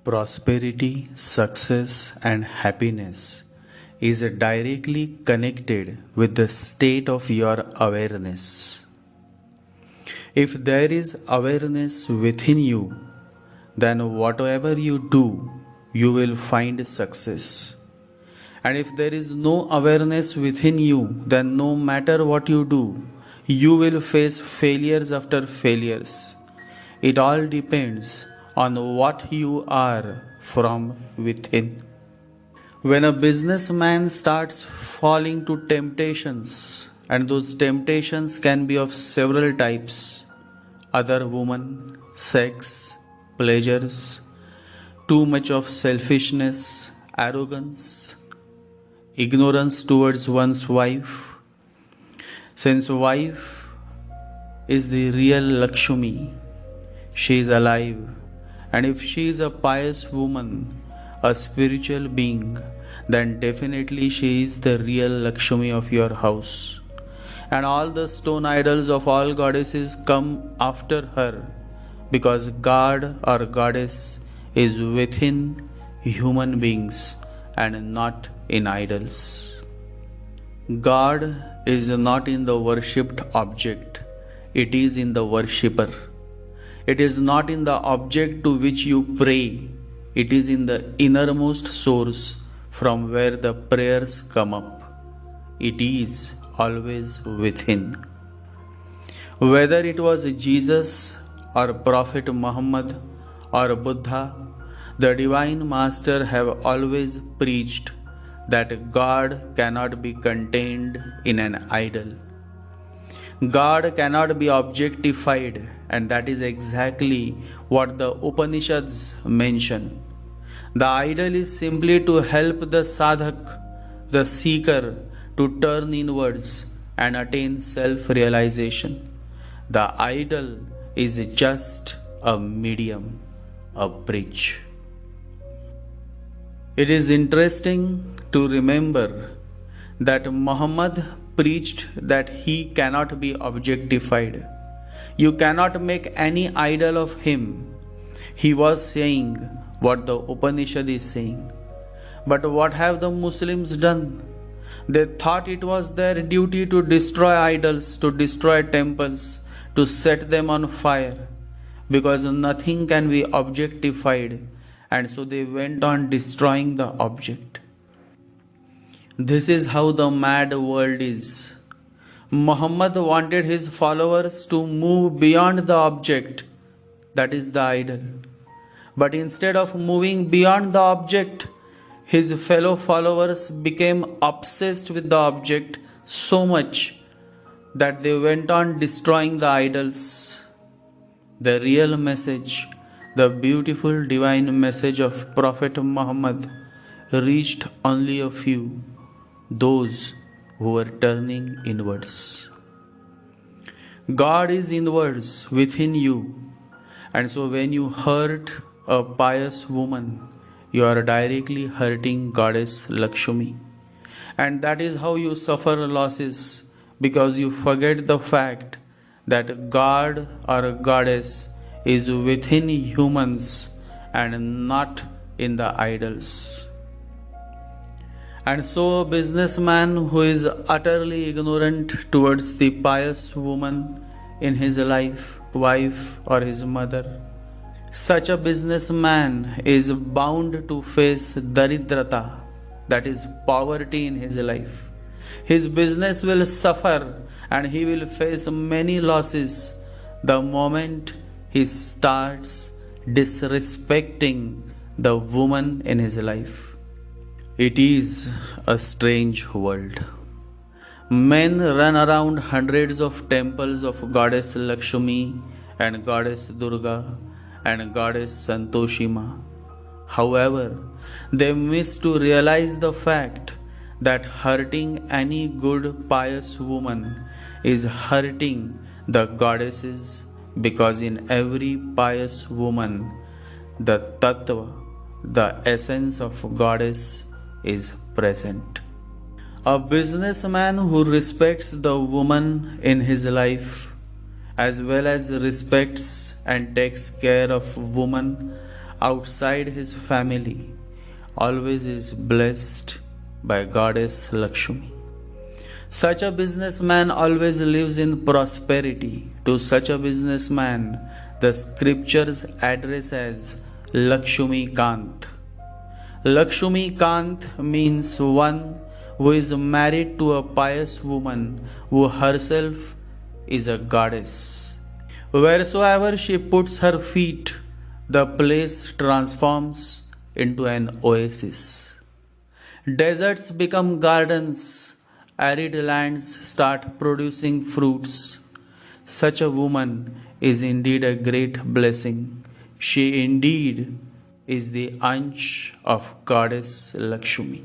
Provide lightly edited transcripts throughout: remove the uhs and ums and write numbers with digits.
Prosperity, success, and happiness is directly connected with the state of your awareness. If there is awareness within you, then whatever you do, you will find success. And if there is no awareness within you, then no matter what you do, you will face failures after failures. It all depends on what you are from within. When a businessman starts falling to temptations, and those temptations can be of several types: other women, sex, pleasures, too much of selfishness, arrogance, ignorance towards one's wife. Since wife is the real Lakshmi, she is alive, and if she is a pious woman, a spiritual being, then definitely she is the real Lakshmi of your house. And all the stone idols of all goddesses come after her, because God or goddess is within human beings and not in idols. God is not in the worshipped object, it is in the worshipper. It is not in the object to which you pray, it is in the innermost source from where the prayers come up. It is always within. Whether it was Jesus or Prophet Muhammad or Buddha, the Divine Master have always preached that God cannot be contained in an idol. God cannot be objectified, and that is exactly what the Upanishads mention. The idol is simply to help the sadhak, the seeker, to turn inwards and attain self-realization. The idol is just a medium, a bridge. It is interesting to remember that Muhammad preached that he cannot be objectified. You cannot make any idol of him. He was saying what the Upanishad is saying. But what have the Muslims done? They thought it was their duty to destroy idols, to destroy temples, to set them on fire, because nothing can be objectified, and so they went on destroying the object. This is how the mad world is. Muhammad wanted his followers to move beyond the object, that is the idol. But instead of moving beyond the object, his fellow followers became obsessed with the object so much that they went on destroying the idols. The real message, the beautiful divine message of Prophet Muhammad, reached only a few, those who were turning inwards. God is inwards within you, and so when you hurt a pious woman, you are directly hurting Goddess Lakshmi. And that is how you suffer losses, because you forget the fact that God or a goddess is within humans and not in the idols. And so a businessman who is utterly ignorant towards the pious woman in his life, wife or his mother, such a businessman is bound to face daridrata, that is poverty in his life. His business will suffer and he will face many losses the moment he starts disrespecting the woman in his life. It is a strange world. Men run around hundreds of temples of Goddess Lakshmi and Goddess Durga and Goddess Santoshima. However, they miss to realize the fact that hurting any good pious woman is hurting the goddesses, because in every pious woman the tattva, the essence of goddess, is present. A businessman who respects the woman in his life as well as respects and takes care of woman outside his family always is blessed by Goddess Lakshmi. Such a businessman always lives in prosperity. To such a businessman, the scriptures address as Lakshmi Kant. Lakshmi Kant means one who is married to a pious woman who herself is a goddess. Wheresoever she puts her feet, the place transforms into an oasis. Deserts become gardens, arid lands start producing fruits. Such a woman is indeed a great blessing. She indeed is the Ansh of Goddess Lakshmi.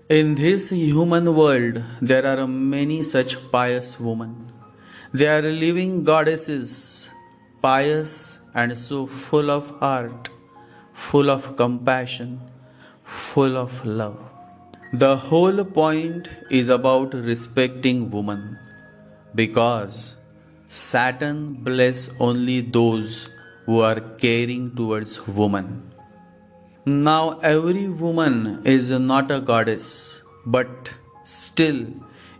In this human world, there are many such pious women. They are living goddesses, pious and so full of heart, full of compassion, full of love. The whole point is about respecting woman, because Saturn bless only those who are caring towards woman. Now every woman is not a goddess, but still,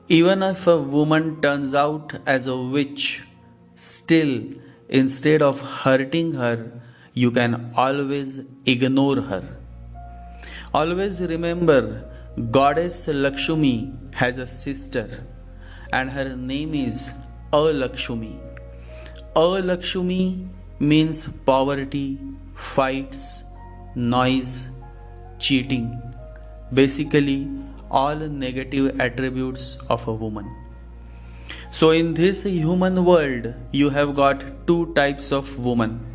even if a woman turns out as a witch, still, instead of hurting her, you can always ignore her. Always remember, Goddess Lakshmi has a sister, and her name is Alakshmi. Alakshmi means poverty, fights, noise, cheating. Basically, all negative attributes of a woman. So, in this human world, you have got two types of woman: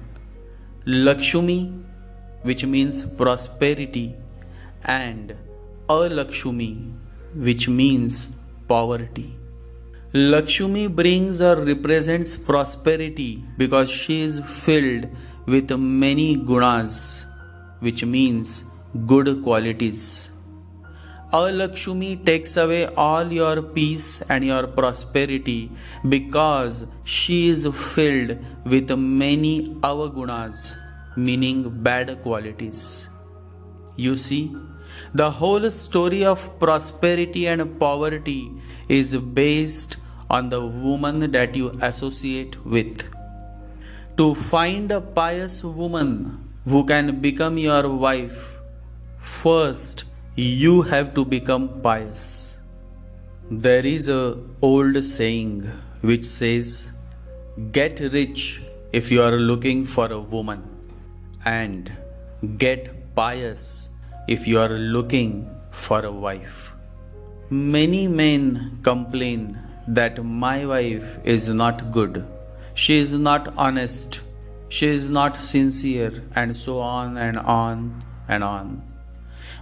Lakshmi, which means prosperity, and Alakshmi, which means poverty. Lakshmi brings or represents prosperity because she is filled with many gunas, which means good qualities. Alakshmi takes away all your peace and your prosperity because she is filled with many avagunas, meaning bad qualities. You see, the whole story of prosperity and poverty is based on the woman that you associate with. To find a pious woman who can become your wife, first you have to become pious. There is an old saying which says, get rich if you are looking for a woman, and get pious if you are looking for a wife. Many men complain that my wife is not good, she is not honest, she is not sincere, and so on and on and on.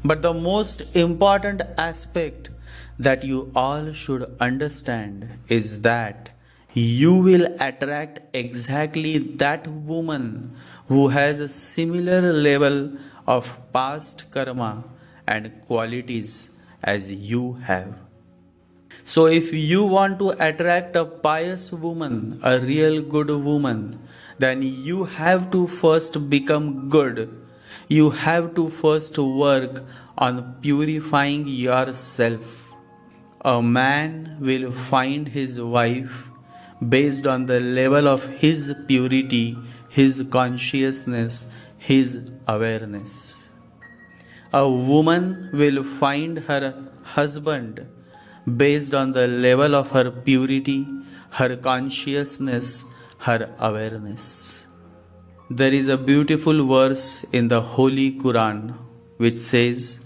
But the most important aspect that you all should understand is that you will attract exactly that woman who has a similar level of past karma and qualities as you have. So if you want to attract a pious woman, a real good woman, then you have to first become good. You have to first work on purifying yourself. A man will find his wife based on the level of his purity, his consciousness, his awareness. A woman will find her husband based on the level of her purity, her consciousness, her awareness. There is a beautiful verse in the Holy Quran which says,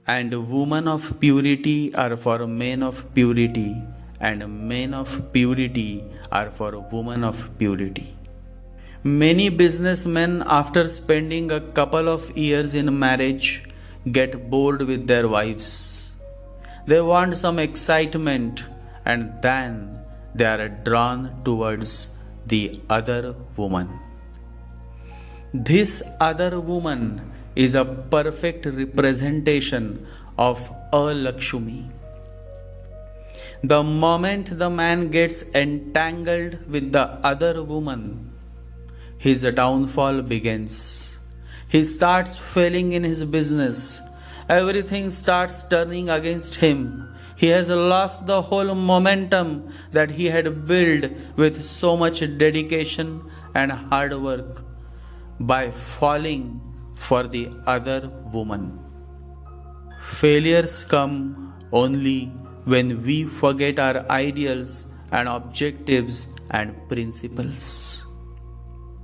and women of purity are for men of purity, and men of purity are for women of purity. Many businessmen, after spending a couple of years in marriage, get bored with their wives. They want some excitement, and then they are drawn towards the other woman. This other woman is a perfect representation of Alakshmi. The moment the man gets entangled with the other woman, his downfall begins. He starts failing in his business. Everything starts turning against him. He has lost the whole momentum that he had built with so much dedication and hard work by falling for the other woman. Failures come only when we forget our ideals and objectives and principles.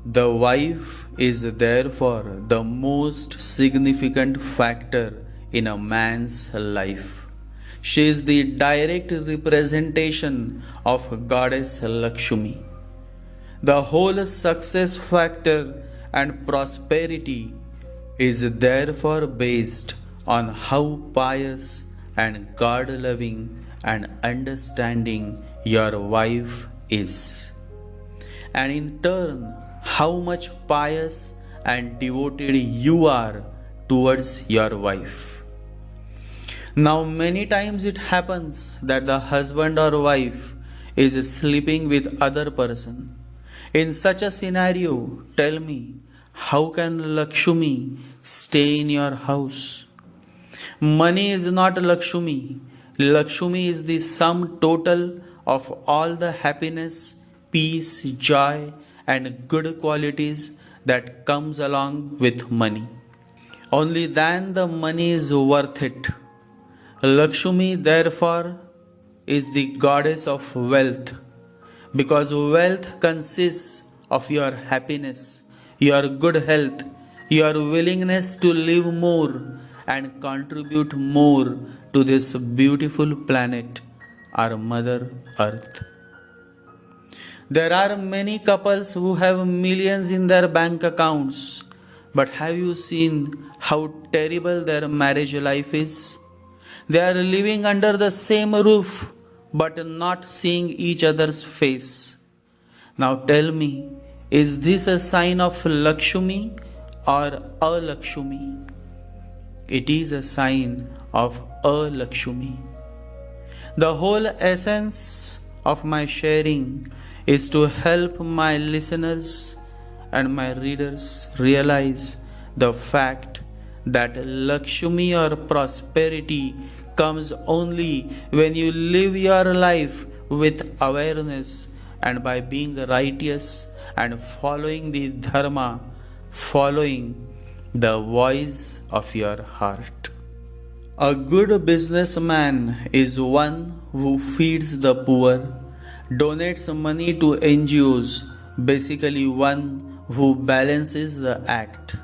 The wife is therefore the most significant factor in a man's life. She is the direct representation of Goddess Lakshmi. The whole success factor and prosperity is therefore based on how pious and God loving and understanding your wife is, and in turn, how much pious and devoted you are towards your wife. Now, many times it happens that the husband or wife is sleeping with other person. In such a scenario, tell me, how can Lakshmi stay in your house? Money is not Lakshmi. Lakshmi is the sum total of all the happiness, peace, joy, and good qualities that comes along with money. Only then the money is worth it. Lakshmi, therefore, is the goddess of wealth, because wealth consists of your happiness, your good health, your willingness to live more and contribute more to this beautiful planet, our Mother Earth. There are many couples who have millions in their bank accounts, but have you seen how terrible their marriage life is? They are living under the same roof, but not seeing each other's face. Now tell me, is this a sign of Lakshmi or Alakshmi? It is a sign of Alakshmi. The whole essence of my sharing is to help my listeners and my readers realize the fact that Lakshmi or prosperity comes only when you live your life with awareness and by being righteous and following the dharma, following the voice of your heart. A good businessman is one who feeds the poor, donates money to NGOs, basically one who balances the act.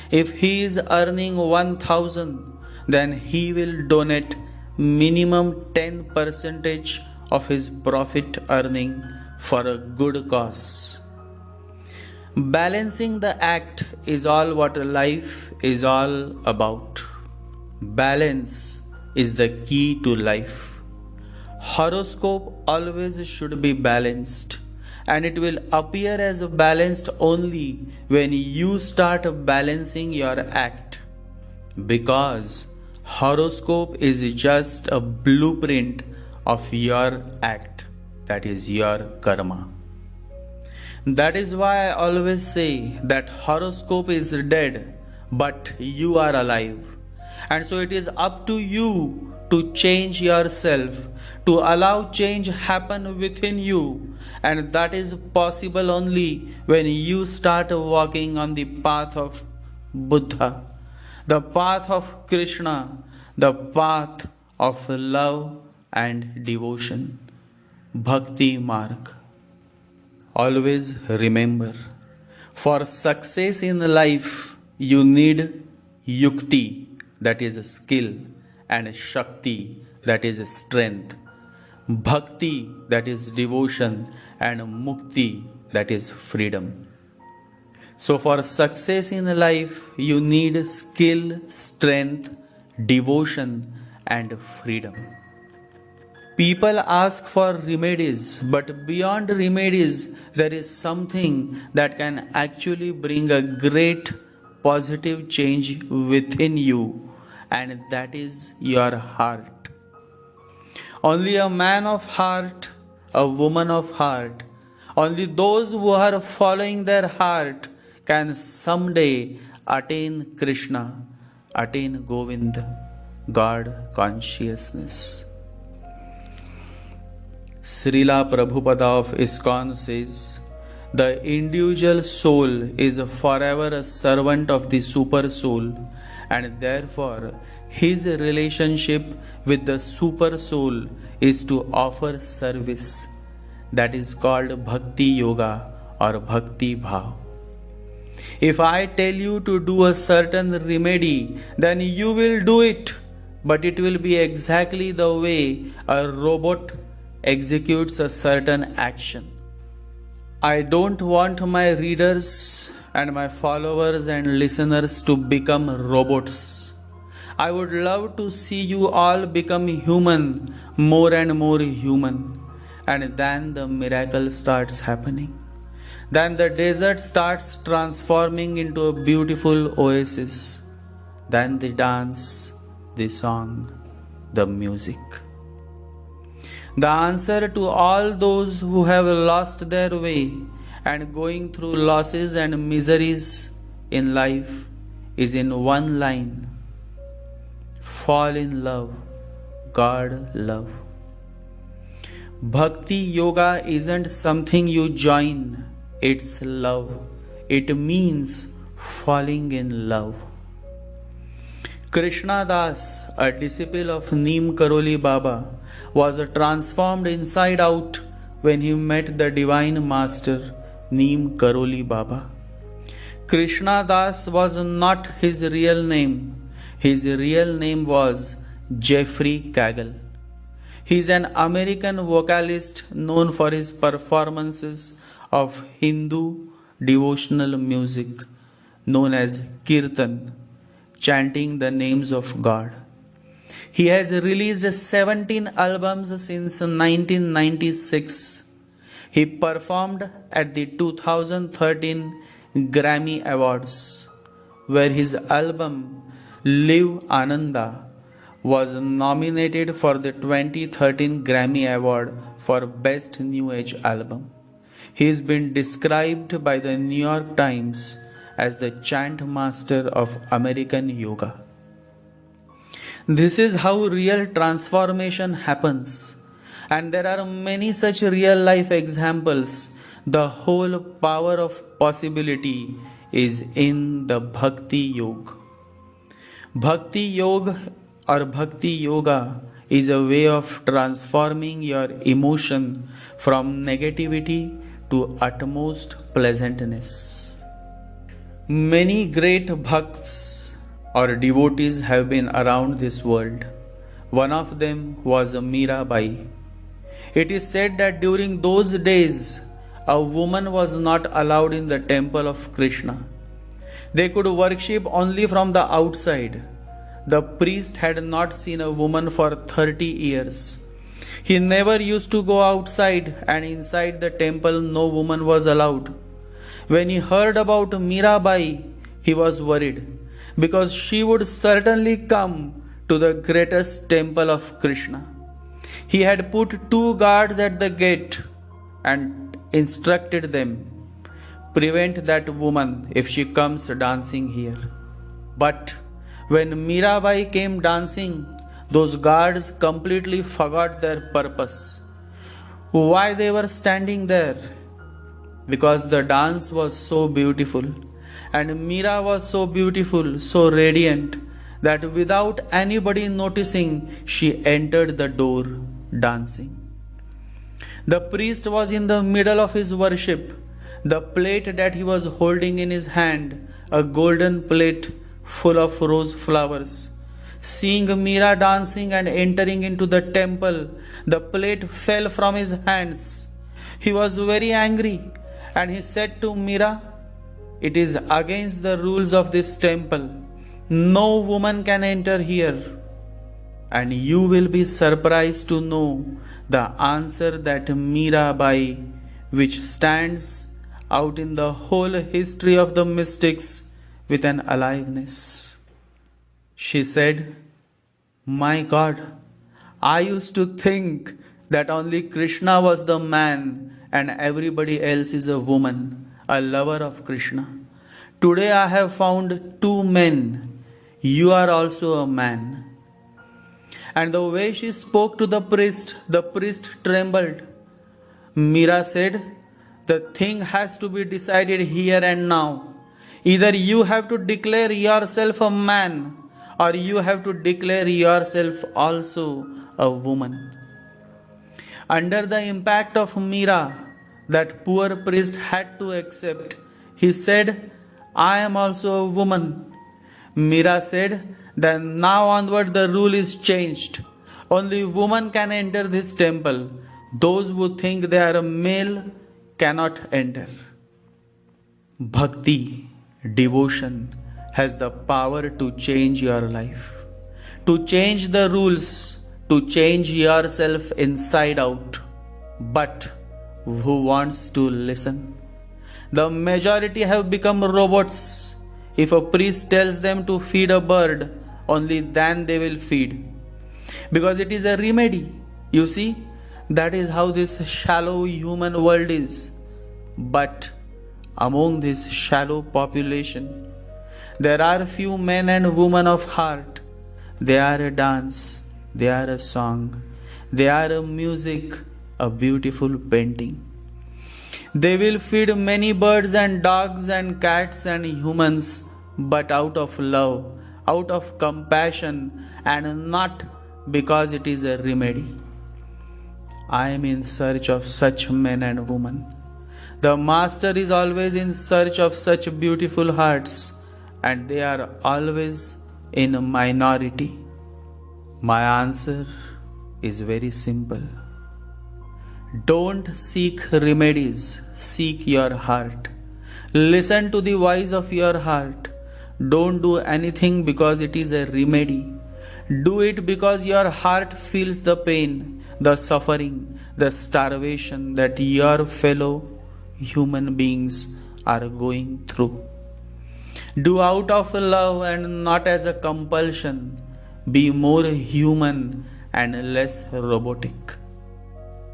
If he is earning 1000, then he will donate minimum 10% of his profit earning for a good cause. Balancing the act is all what life is all about. Balance is the key to life. Horoscope always should be balanced, and it will appear as balanced only when you start balancing your act, because horoscope is just a blueprint of your act, that is your karma. That is why I always say that horoscope is dead, but you are alive. And so it is up to you to change yourself, to allow change happen within you. And that is possible only when you start walking on the path of Buddha, the path of Krishna, the path of love and devotion, Bhakti Marg. Always remember, for success in life, you need yukti, that is skill, and shakti, that is strength, bhakti, that is devotion, and mukti, that is freedom. So, for success in life, you need skill, strength, devotion, and freedom. People ask for remedies, but beyond remedies, there is something that can actually bring a great positive change within you, and that is your heart. Only a man of heart, a woman of heart, only those who are following their heart can someday attain Krishna, attain Govind, God consciousness. Srila Prabhupada of ISKCON says, the individual soul is forever a servant of the super soul, and therefore his relationship with the super soul is to offer service. That is called Bhakti Yoga or Bhakti Bhav. If I tell you to do a certain remedy, then you will do it, but it will be exactly the way a robot executes a certain action. I don't want my readers and my followers and listeners to become robots. I would love to see you all become human, more and more human. And then the miracle starts happening. Then the desert starts transforming into a beautiful oasis. Then the dance, the song, the music. The answer to all those who have lost their way and going through losses and miseries in life is in one line: fall in love, God love. Bhakti Yoga isn't something you join, it's love. It means falling in love. Krishna Das, a disciple of Neem Karoli Baba, was transformed inside out when he met the Divine Master Neem Karoli Baba. Krishna Das was not his real name. His real name was Jeffrey Cagle. He is an American vocalist known for his performances of Hindu devotional music known as Kirtan, chanting the names of God. He has released 17 albums since 1996. He performed at the 2013 Grammy Awards, where his album Live Ananda was nominated for the 2013 Grammy Award for Best New Age Album. He has been described by the New York Times as the chant master of American yoga. This is how real transformation happens, and there are many such real life examples. The whole power of possibility is in the Bhakti Yoga. Bhakti Yoga or Bhakti Yoga is a way of transforming your emotion from negativity to utmost pleasantness. Many great bhakts or devotees have been around this world. One of them was Mirabai. It is said that during those days, a woman was not allowed in the temple of Krishna. They could worship only from the outside. The priest had not seen a woman for 30 years. He never used to go outside, and inside the temple no woman was allowed. When he heard about Mirabai, he was worried, because she would certainly come to the greatest temple of Krishna. He had put 2 guards at the gate and instructed them, prevent that woman if she comes dancing here. But when Mirabai came dancing, those guards completely forgot their purpose. Why they were standing there? Because the dance was so beautiful, and Mira was so beautiful, so radiant, that without anybody noticing, she entered the door dancing. The priest was in the middle of his worship. The plate that he was holding in his hand, a golden plate full of rose flowers. Seeing Mira dancing and entering into the temple, the plate fell from his hands. He was very angry, and he said to Mira, "It is against the rules of this temple. No woman can enter here." And you will be surprised to know the answer that Mirabai, which stands out in the whole history of the mystics with an aliveness. She said, "My God, I used to think that only Krishna was the man and everybody else is a woman, a lover of Krishna. Today I have found two men. You are also a man. And the way she spoke to the priest trembled. Mira said, the thing has to be decided here and now. Either you have to declare yourself a man, or you have to declare yourself also a woman. Under the impact of Mira, that poor priest had to accept. He said, I am also a woman. Mira said, then now onward the rule is changed. Only women can enter this temple. Those who think they are a male cannot enter. Bhakti, devotion, has the power to change your life, to change the rules, to change yourself inside out. But who wants to listen? The majority have become robots. If a priest tells them to feed a bird, only then they will feed. Because it is a remedy. You see, that is how this shallow human world is. But among this shallow population, there are few men and women of heart. They are a dance, they are a song, they are a music, a beautiful painting. They will feed many birds and dogs and cats and humans, but out of love, out of compassion, and not because it is a remedy. I am in search of such men and women. The Master is always in search of such beautiful hearts, and they are always in a minority. My answer is very simple. Don't seek remedies, seek your heart. Listen to the voice of your heart. Don't do anything because it is a remedy. Do it because your heart feels the pain, the suffering, the starvation that your fellow human beings are going through. Do out of love and not as a compulsion. Be more human and less robotic.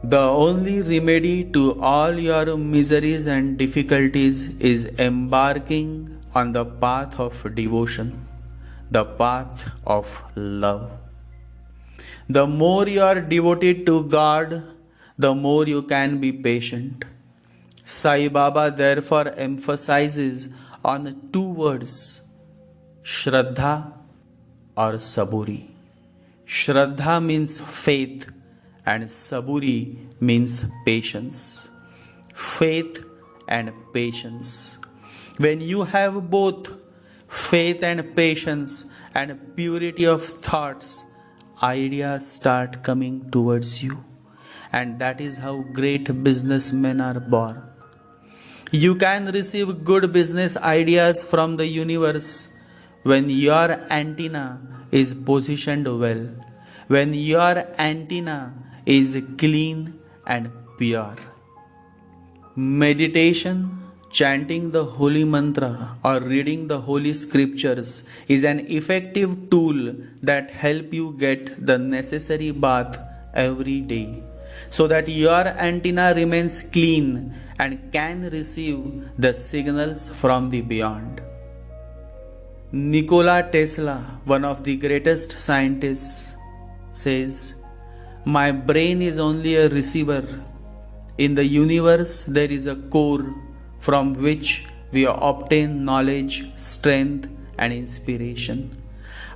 The only remedy to all your miseries and difficulties is embarking on the path of devotion, the path of love. The more you are devoted to God, the more you can be patient. Sai Baba therefore emphasizes on two words, Shraddha or Saburi. Shraddha means faith and Saburi means patience. Faith and patience. When you have both faith and patience and purity of thoughts, ideas start coming towards you. And that is how great businessmen are born. You can receive good business ideas from the universe when your antenna is positioned well, when your antenna is clean and pure. Meditation, chanting the holy mantra or reading the holy scriptures is an effective tool that help you get the necessary bath every day, so that your antenna remains clean and can receive the signals from the beyond. Nikola Tesla, one of the greatest scientists, says, my brain is only a receiver. In the universe, there is a core from which we obtain knowledge, strength, and inspiration.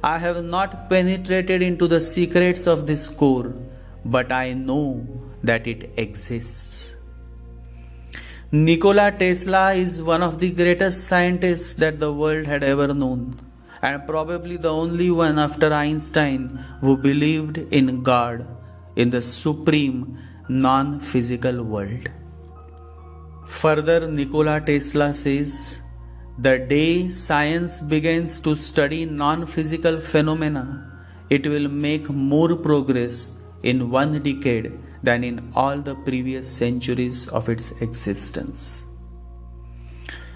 I have not penetrated into the secrets of this core, but I know that it exists. Nikola Tesla is one of the greatest scientists that the world had ever known, and probably the only one after Einstein who believed in God, in the supreme non-physical world. Further, Nikola Tesla says, the day science begins to study non-physical phenomena, it will make more progress in 1 decade than in all the previous centuries of its existence.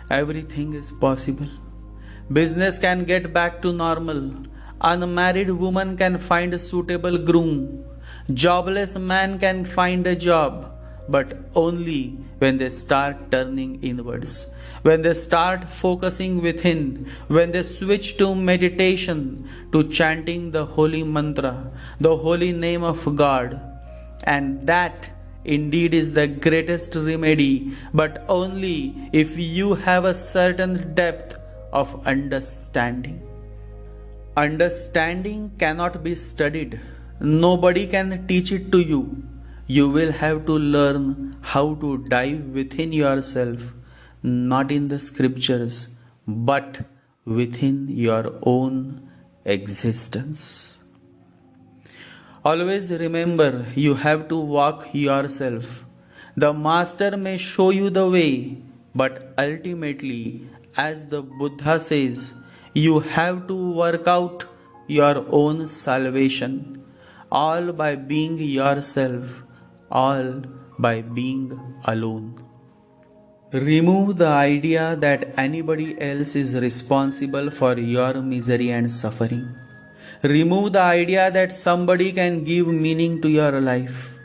Everything is possible. Business can get back to normal. Unmarried woman can find a suitable groom. Jobless man can find a job, but only when they start turning inwards, when they start focusing within, when they switch to meditation, to chanting the holy mantra, the holy name of God. And that indeed is the greatest remedy, but only if you have a certain depth of understanding. Understanding cannot be studied. Nobody can teach it to you. You will have to learn how to dive within yourself, not in the scriptures, but within your own existence. Always remember, you have to walk yourself. The master may show you the way, but ultimately, as the Buddha says, you have to work out your own salvation, all by being yourself, all by being alone. Remove the idea that anybody else is responsible for your misery and suffering. Remove the idea that somebody can give meaning to your life.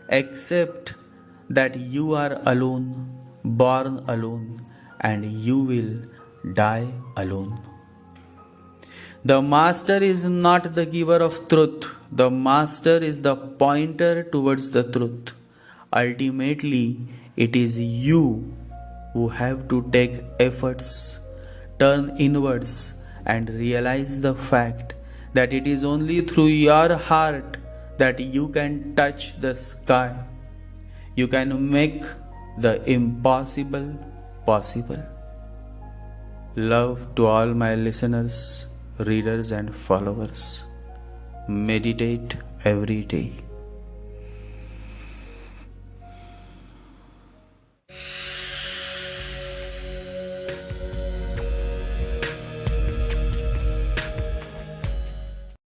Accept that you are alone, born alone, and you will die alone. The master is not the giver of truth. The master is the pointer towards the truth. Ultimately, it is you who have to take efforts, turn inwards, and realize the fact that it is only through your heart that you can touch the sky. You can make the impossible possible. Love to all my listeners, readers, and followers. Meditate every day.